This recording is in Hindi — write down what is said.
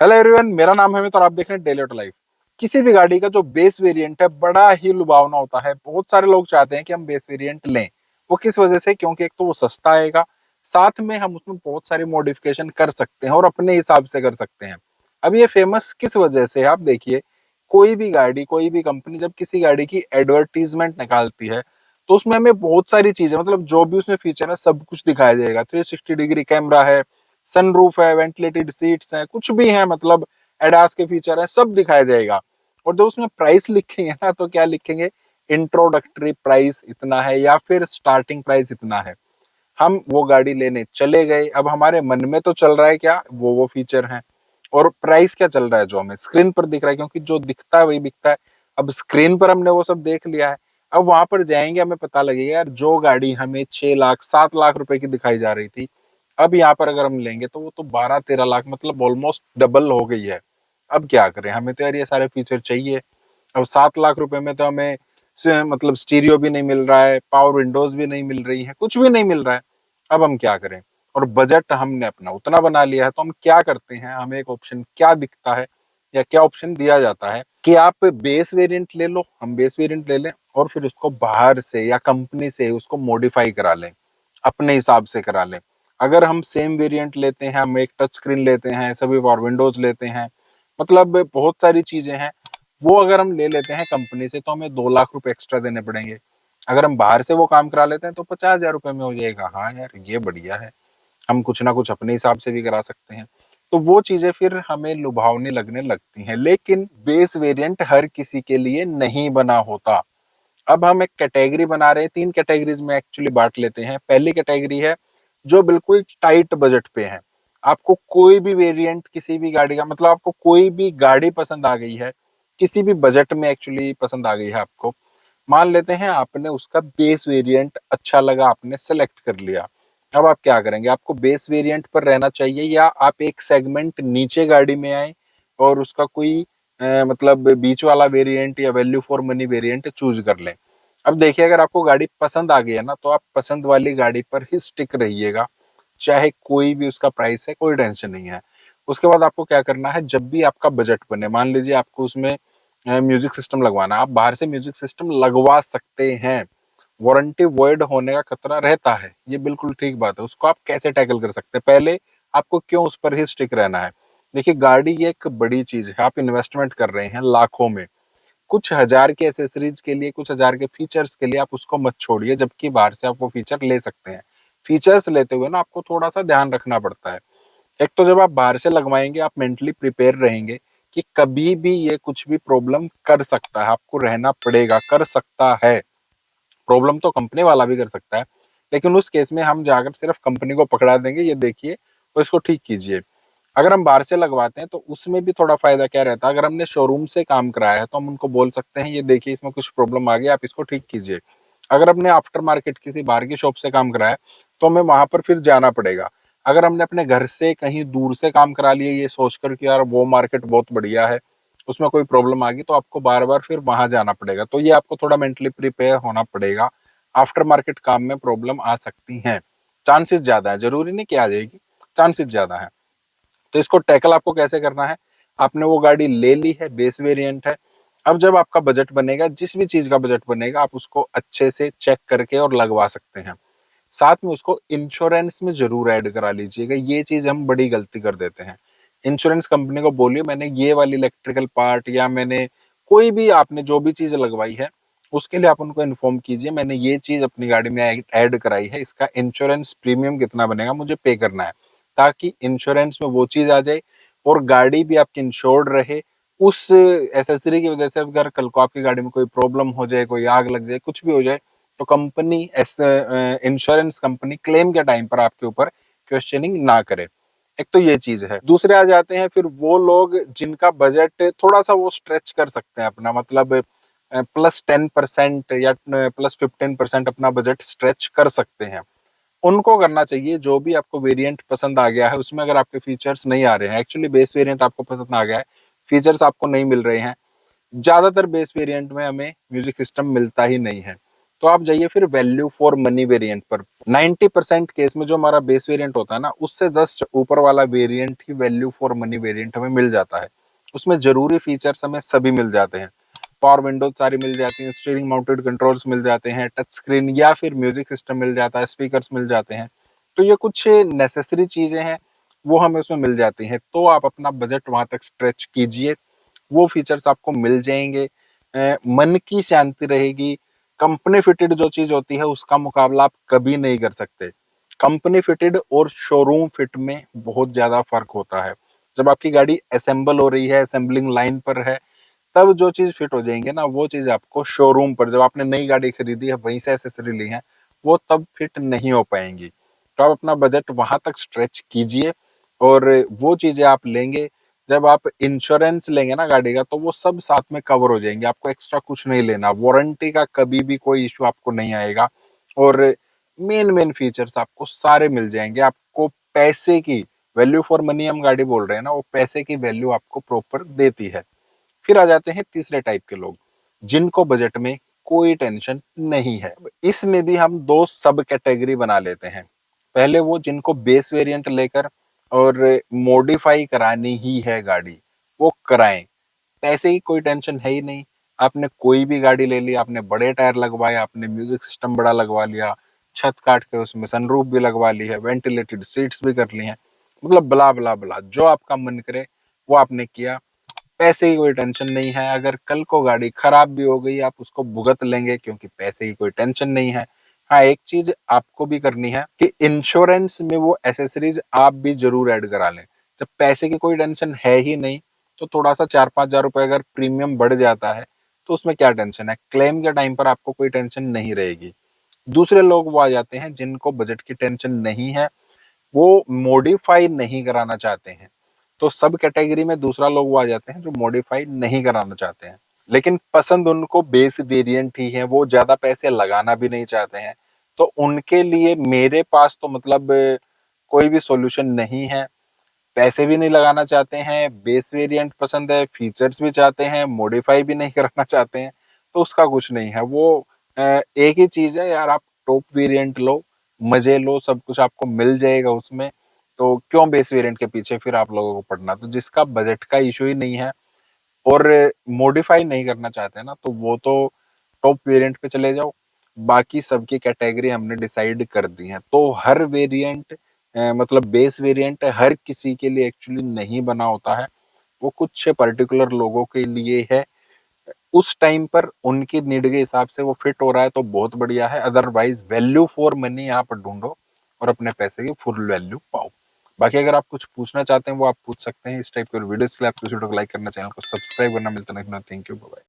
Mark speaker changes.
Speaker 1: हेलो एवरीवन, मेरा नाम है अमित और आप देख रहे हैं डेली ऑटो लाइफ। किसी भी गाड़ी का जो बेस वेरिएंट है बड़ा ही लुभावना होता है। बहुत सारे लोग चाहते हैं कि हम बेस वेरिएंट लें। वो किस वजह से? क्योंकि एक तो वो सस्ता आएगा, साथ में हम उसमें बहुत सारी मॉडिफिकेशन कर सकते हैं और अपने हिसाब से कर सकते हैं। अब ये फेमस किस वजह से है? आप देखिए, कोई भी गाड़ी, कोई भी कंपनी जब किसी गाड़ी की एडवर्टीजमेंट निकालती है तो उसमें हमें बहुत सारी चीजें, मतलब जो भी उसमें फीचर है सब कुछ दिखाया जाएगा। 360 डिग्री कैमरा है, सनरूफ है, वेंटिलेटेड सीट्स हैं, कुछ भी है, मतलब एडास के फीचर है, सब दिखाया जाएगा। और जब उसमें प्राइस लिखेंगे ना तो क्या लिखेंगे? इंट्रोडक्टरी प्राइस इतना है या फिर स्टार्टिंग प्राइस इतना है। हम वो गाड़ी लेने चले गए, अब हमारे मन में तो चल रहा है क्या? वो फीचर है। और प्राइस क्या चल रहा है? जो हमें स्क्रीन पर दिख रहा है, क्योंकि जो दिखता है वही बिकता है। अब स्क्रीन पर हमने वो सब देख लिया है। अब वहां पर जाएंगे, हमें पता लगेगा यार जो गाड़ी हमें 6 लाख 7 लाख रुपए की दिखाई जा रही थी, अब यहाँ पर अगर हम लेंगे तो वो तो 12-13 लाख, मतलब ऑलमोस्ट डबल हो गई है। अब क्या करें? हमें तो यार ये सारे फीचर चाहिए। अब 7 लाख रुपए में तो हमें मतलब स्टीरियो भी नहीं मिल रहा है, पावर विंडोज भी नहीं मिल रही है, कुछ भी नहीं मिल रहा है। अब हम क्या करें? और बजट हमने अपना उतना बना लिया है, तो हम क्या करते हैं, हमें एक ऑप्शन क्या दिखता है या क्या ऑप्शन दिया जाता है कि आप बेस वेरिएंट ले लो। हम बेस वेरिएंट ले लें और फिर उसको बाहर से या कंपनी से उसको मॉडिफाई करा लें, अपने हिसाब से करा लें। अगर हम सेम वेरिएंट लेते हैं, हम एक टच स्क्रीन लेते हैं, सभी पावर विंडोज लेते हैं, मतलब बहुत सारी चीजें हैं, वो अगर हम ले लेते हैं कंपनी से तो हमें 2 लाख रुपए एक्स्ट्रा देने पड़ेंगे। अगर हम बाहर से वो काम करा लेते हैं तो 50,000 रुपए में हो जाएगा। हाँ यार, ये बढ़िया है। हम कुछ ना कुछ अपने हिसाब से भी करा सकते हैं। तो वो चीजें फिर हमें लुभावनी लगने लगती हैं। लेकिन बेस वेरिएंट हर किसी के लिए नहीं बना होता। अब हम एक कैटेगरी बना रहे हैं, 3 कैटेगरीज में एक्चुअली बांट लेते हैं। पहली कैटेगरी है जो बिल्कुल टाइट बजट पे है। आपको कोई भी वेरिएंट किसी भी गाड़ी का, मतलब आपको कोई भी गाड़ी पसंद आ गई है, किसी भी बजट में एक्चुअली पसंद आ गई है आपको। मान लेते हैं आपने उसका बेस वेरिएंट अच्छा लगा, आपने सेलेक्ट कर लिया। अब आप क्या करेंगे? आपको बेस वेरिएंट पर रहना चाहिए या आप एक सेगमेंट नीचे गाड़ी में आए और उसका कोई मतलब बीच वाला वेरिएंट या value for money variant choose कर लें। अब देखिए, अगर आपको गाड़ी पसंद आ गई है ना तो आप पसंद वाली गाड़ी पर ही स्टिक रहिएगा, चाहे कोई भी उसका प्राइस है, कोई टेंशन नहीं है। उसके बाद आपको क्या करना है, जब भी आपका बजट बने, मान लीजिए आपको उसमें म्यूजिक सिस्टम लगवाना, आप बाहर से म्यूजिक सिस्टम लगवा सकते हैं। वारंटी वॉइड होने का खतरा रहता है, ये बिल्कुल ठीक बात है। उसको आप कैसे टैकल कर सकते हैं? पहले आपको क्यों उस पर ही स्टिक रहना है? देखिए, गाड़ी ये एक बड़ी चीज है, आप इन्वेस्टमेंट कर रहे हैं लाखों में। कुछ हजार के एसेसरीज के लिए, कुछ हजार के फीचर्स के लिए आप उसको मत छोड़िए, जबकि बाहर से आप वो फीचर ले सकते हैं। फीचर्स लेते हुए ना आपको थोड़ा सा ध्यान रखना पड़ता है। एक तो जब आप बाहर से लगवाएंगे आप मेंटली प्रिपेयर रहेंगे कि कभी भी ये कुछ भी प्रॉब्लम कर सकता है, आपको रहना पड़ेगा, कर सकता है। प्रॉब्लम तो कंपनी वाला भी कर सकता है, लेकिन उस केस में हम जाकर सिर्फ कंपनी को पकड़ा देंगे, ये देखिए और इसको ठीक कीजिए। अगर हम बाहर से लगवाते हैं तो उसमें भी थोड़ा फायदा क्या रहता है, अगर हमने शोरूम से काम कराया है तो हम उनको बोल सकते हैं ये देखिए इसमें कुछ प्रॉब्लम आ गई, आप इसको ठीक कीजिए। अगर हमने आफ्टर मार्केट किसी बाहर की शॉप से काम कराया है तो हमें वहां पर फिर जाना पड़ेगा। अगर हमने अपने घर से कहीं दूर से काम करा लिया ये सोचकर कि यार वो मार्केट बहुत बढ़िया है, उसमें कोई प्रॉब्लम आ गई, तो आपको बार बार फिर वहां जाना पड़ेगा। तो ये आपको थोड़ा मेंटली प्रिपेयर होना पड़ेगा। आफ्टर मार्केट काम में प्रॉब्लम आ सकती है, चांसेस ज्यादा है, जरूरी नहीं कि आ जाएगी, चांसेस ज्यादा है। तो इसको टैकल आपको कैसे करना है? आपने वो गाड़ी ले ली है, बेस वेरिएंट है। अब जब आपका बजट बनेगा, जिस भी चीज का बजट बनेगा, आप उसको अच्छे से चेक करके और लगवा सकते हैं। साथ में उसको इंश्योरेंस में जरूर ऐड करा लीजिएगा, ये चीज हम बड़ी गलती कर देते हैं। इंश्योरेंस कंपनी को बोलिए मैंने ये वाली इलेक्ट्रिकल पार्ट या मैंने कोई भी, आपने जो भी चीज लगवाई है उसके लिए आप उनको इन्फॉर्म कीजिए मैंने ये चीज अपनी गाड़ी में ऐड कराई है, इसका इंश्योरेंस प्रीमियम कितना बनेगा, मुझे पे करना है। ताकि इंश्योरेंस में वो चीज आ जाए और गाड़ी भी आपकी इंश्योर्ड रहे। उस एसेसरी की वजह से अगर कल को आपकी गाड़ी में कोई प्रॉब्लम हो जाए, कोई आग लग जाए, कुछ भी हो जाए, तो कंपनी, इंश्योरेंस कंपनी क्लेम के टाइम पर आपके ऊपर क्वेश्चनिंग ना करे। एक तो ये चीज है। दूसरे आ जाते हैं फिर वो लोग जिनका बजट थोड़ा सा वो स्ट्रेच कर सकते हैं अपना, मतलब +10% या +15% अपना बजट स्ट्रेच कर सकते हैं। उनको करना चाहिए। जो भी आपको वेरिएंट पसंद आ गया है उसमें अगर आपके फीचर्स नहीं आ रहे हैं, एक्चुअली बेस वेरिएंट आपको पसंद आ गया है, फीचर्स आपको नहीं मिल रहे हैं, ज्यादातर बेस वेरिएंट में हमें म्यूजिक सिस्टम मिलता ही नहीं है। तो आप जाइए फिर वैल्यू फॉर मनी वेरिएंट पर। 90% केस में जो हमारा बेस वेरिएंट होता है ना, उससे जस्ट ऊपर वाला variant he value for money variant हमें मिल जाता है। उसमें जरूरी फीचर्स हमें सभी मिल जाते हैं। पावर विंडोज सारी मिल जाती हैं, स्टीयरिंग माउंटेड कंट्रोल्स मिल जाते हैं, टच स्क्रीन या फिर म्यूजिक सिस्टम मिल जाता है, स्पीकर्स मिल जाते हैं। तो ये कुछ नेसेसरी चीजें हैं, वो हमें उसमें मिल जाती हैं। तो आप अपना बजट वहां तक स्ट्रेच कीजिए, वो फीचर्स आपको मिल जाएंगे। मन की शांति रहेगी। कंपनी फिटेड जो चीज होती है उसका मुकाबला आप कभी नहीं कर सकते। कंपनी फिटेड और शोरूम फिट में बहुत ज्यादा फर्क होता है। जब आपकी गाड़ी असेंबल हो रही है, असेंबलिंग लाइन पर है, तब जो चीज फिट हो जाएंगे ना, वो चीज आपको शोरूम पर जब आपने नई गाड़ी खरीदी है, वहीं से एसेसरी ली है, वो तब फिट नहीं हो पाएंगी। तो आप अपना बजट वहां तक स्ट्रेच कीजिए, और वो चीजें आप लेंगे। जब आप इंश्योरेंस लेंगे ना गाड़ी का, तो वो सब साथ में कवर हो जाएंगे, आपको एक्स्ट्रा कुछ नहीं लेना। वारंटी का कभी भी कोई इश्यू आपको नहीं आएगा। और मेन मेन फीचर्स आपको सारे मिल जाएंगे। आपको पैसे की वैल्यू फॉर मनी हम गाड़ी बोल रहे हैं ना, वो पैसे की वैल्यू आपको प्रॉपर देती है। फिर आ जाते हैं तीसरे टाइप के लोग, जिनको बजट में कोई टेंशन नहीं है। इसमें भी हम दो सब कैटेगरी बना लेते हैं। पहले वो जिनको बेस वेरिएंट लेकर और मॉडिफाई करानी ही है गाड़ी, वो कराएं। पैसे की कोई टेंशन है ही नहीं। आपने कोई भी गाड़ी ले ली, आपने बड़े टायर लगवाए, आपने म्यूजिक सिस्टम बड़ा लगवा लिया, छत काट के उसमें सनरूफ भी लगवा ली है, वेंटिलेटेड सीट्स भी कर ली हैं, मतलब बला बला बला जो आपका मन करे वो आपने किया। पैसे की कोई टेंशन नहीं है। अगर कल को गाड़ी खराब भी हो गई, आप उसको भुगत लेंगे, क्योंकि पैसे की कोई टेंशन नहीं है। हाँ, एक चीज आपको भी करनी है कि इंश्योरेंस में वो एसेसरीज आप भी जरूर ऐड करा लें। जब पैसे की कोई टेंशन है ही नहीं, तो थोड़ा सा 4-5 हजार रुपए अगर प्रीमियम बढ़ जाता है, तो उसमें क्या टेंशन है। क्लेम के टाइम पर आपको कोई टेंशन नहीं रहेगी। दूसरे लोग वो आ जाते हैं जिनको बजट की टेंशन नहीं है, वो मॉडिफाई नहीं कराना चाहते हैं। तो सब कैटेगरी में दूसरा लोग वो आ जाते हैं जो मॉडिफाई नहीं कराना चाहते हैं, लेकिन पसंद उनको बेस वेरिएंट ही है, वो ज्यादा पैसे लगाना भी नहीं चाहते हैं। तो उनके लिए मेरे पास तो मतलब कोई भी सॉल्यूशन नहीं है। पैसे भी नहीं लगाना चाहते हैं, बेस वेरिएंट पसंद है, फीचर्स भी चाहते हैं, मॉडिफाई भी नहीं करना चाहते हैं, तो उसका कुछ नहीं है। वो एक ही चीज है यार, आप टॉप वेरिएंट लो, मजे लो, सब कुछ आपको मिल जाएगा उसमें। तो क्यों बेस वेरिएंट के पीछे फिर आप लोगों को पड़ना। तो जिसका बजट का इशू ही नहीं है और मॉडिफाई नहीं करना चाहते हैं ना, तो वो तो टॉप वेरिएंट पे चले जाओ। बाकी सबकी कैटेगरी हमने डिसाइड कर दी है। तो हर वेरिएंट मतलब बेस वेरिएंट हर किसी के लिए एक्चुअली नहीं बना होता है, वो कुछ पर्टिकुलर लोगों के लिए है। उस टाइम पर उनकी नीड के हिसाब से वो फिट हो रहा है तो बहुत बढ़िया है, अदरवाइज वैल्यू फॉर मनी आप ढूंढो और अपने पैसे की फुल वैल्यू पाओ। बाकी अगर आप कुछ पूछना चाहते हैं वो आप पूछ सकते हैं। इस टाइप के वीडियोस के लिए आप इस वीडियो को लाइक करना, चैनल को सब्सक्राइब करना। मिलता है। Thank you, bye.